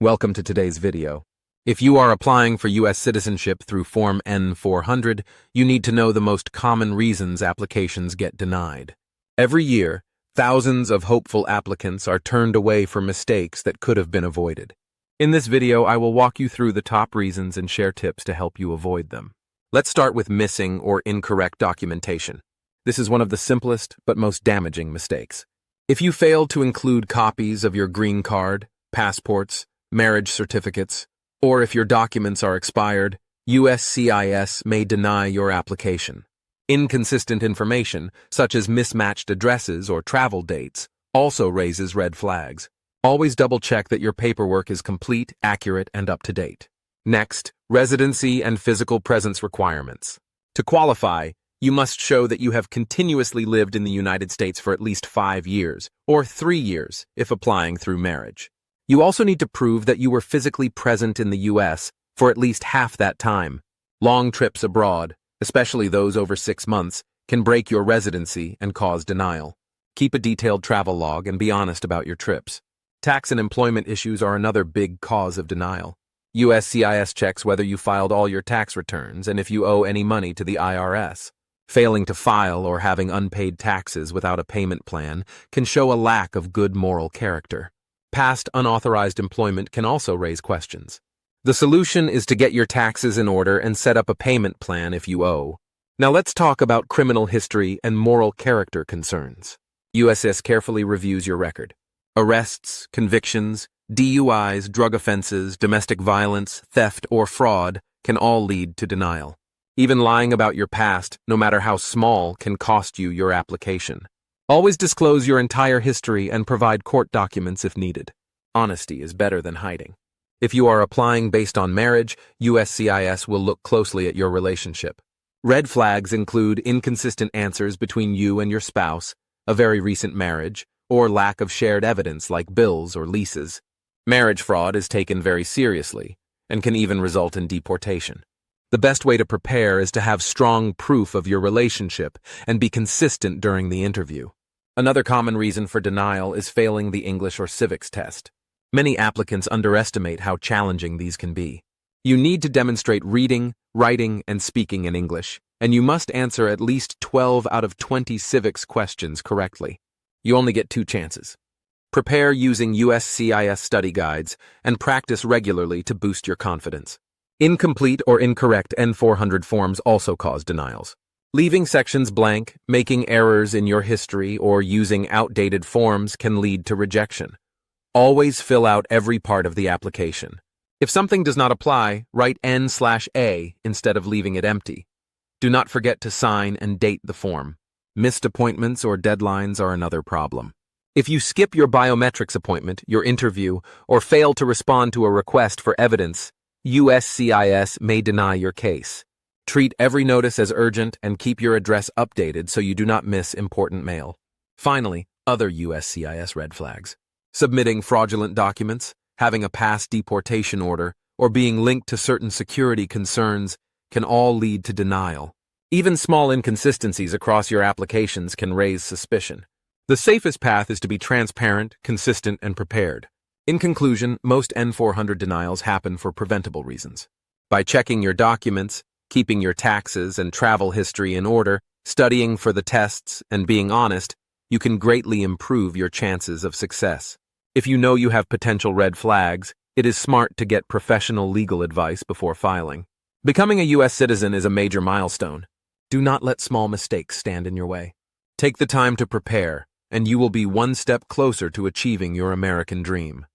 Welcome to today's video. If you are applying for U.S. citizenship through Form N-400, you need to know the most common reasons applications get denied. Every year, thousands of hopeful applicants are turned away for mistakes that could have been avoided. In this video, I will walk you through the top reasons and share tips to help you avoid them. Let's start with missing or incorrect documentation. This is one of the simplest but most damaging mistakes. If you fail to include copies of your green card, passports, marriage certificates, or if your documents are expired, USCIS may deny your application. Inconsistent information, such as mismatched addresses or travel dates, also raises red flags. Always double-check that your paperwork is complete, accurate, and up-to-date. Next, residency and physical presence requirements. To qualify, you must show that you have continuously lived in the United States for at least 5 years, or 3 years if applying through marriage. You also need to prove that you were physically present in the U.S. for at least half that time. Long trips abroad, especially those over 6 months, can break your residency and cause denial. Keep a detailed travel log and be honest about your trips. Tax and employment issues are another big cause of denial. USCIS checks whether you filed all your tax returns and if you owe any money to the IRS. Failing to file or having unpaid taxes without a payment plan can show a lack of good moral character. Past unauthorized employment can also raise questions. The solution is to get your taxes in order and set up a payment plan if you owe. Now let's talk about criminal history and moral character concerns. USCIS carefully reviews your record. Arrests, convictions, DUIs, drug offenses, domestic violence, theft, or fraud can all lead to denial. Even lying about your past, no matter how small, can cost you your application. Always disclose your entire history and provide court documents if needed. Honesty is better than hiding. If you are applying based on marriage, USCIS will look closely at your relationship. Red flags include inconsistent answers between you and your spouse, a very recent marriage, or lack of shared evidence like bills or leases. Marriage fraud is taken very seriously and can even result in deportation. The best way to prepare is to have strong proof of your relationship and be consistent during the interview. Another common reason for denial is failing the English or civics test. Many applicants underestimate how challenging these can be. You need to demonstrate reading, writing, and speaking in English, and you must answer at least 12 out of 20 civics questions correctly. You only get 2 chances. Prepare using USCIS study guides and practice regularly to boost your confidence. Incomplete or incorrect N-400 forms also cause denials. Leaving sections blank, making errors in your history, or using outdated forms can lead to rejection. Always fill out every part of the application. If something does not apply, write N/A instead of leaving it empty. Do not forget to sign and date the form. Missed appointments or deadlines are another problem. If you skip your biometrics appointment, your interview, or fail to respond to a request for evidence, USCIS may deny your case. Treat every notice as urgent and keep your address updated so you do not miss important mail. Finally, other USCIS red flags. Submitting fraudulent documents, having a past deportation order, or being linked to certain security concerns can all lead to denial. Even small inconsistencies across your applications can raise suspicion. The safest path is to be transparent, consistent, and prepared. In conclusion, most N-400 denials happen for preventable reasons. By checking your documents, keeping your taxes and travel history in order, studying for the tests, and being honest, you can greatly improve your chances of success. If you know you have potential red flags, it is smart to get professional legal advice before filing. Becoming a U.S. citizen is a major milestone. Do not let small mistakes stand in your way. Take the time to prepare, and you will be one step closer to achieving your American dream.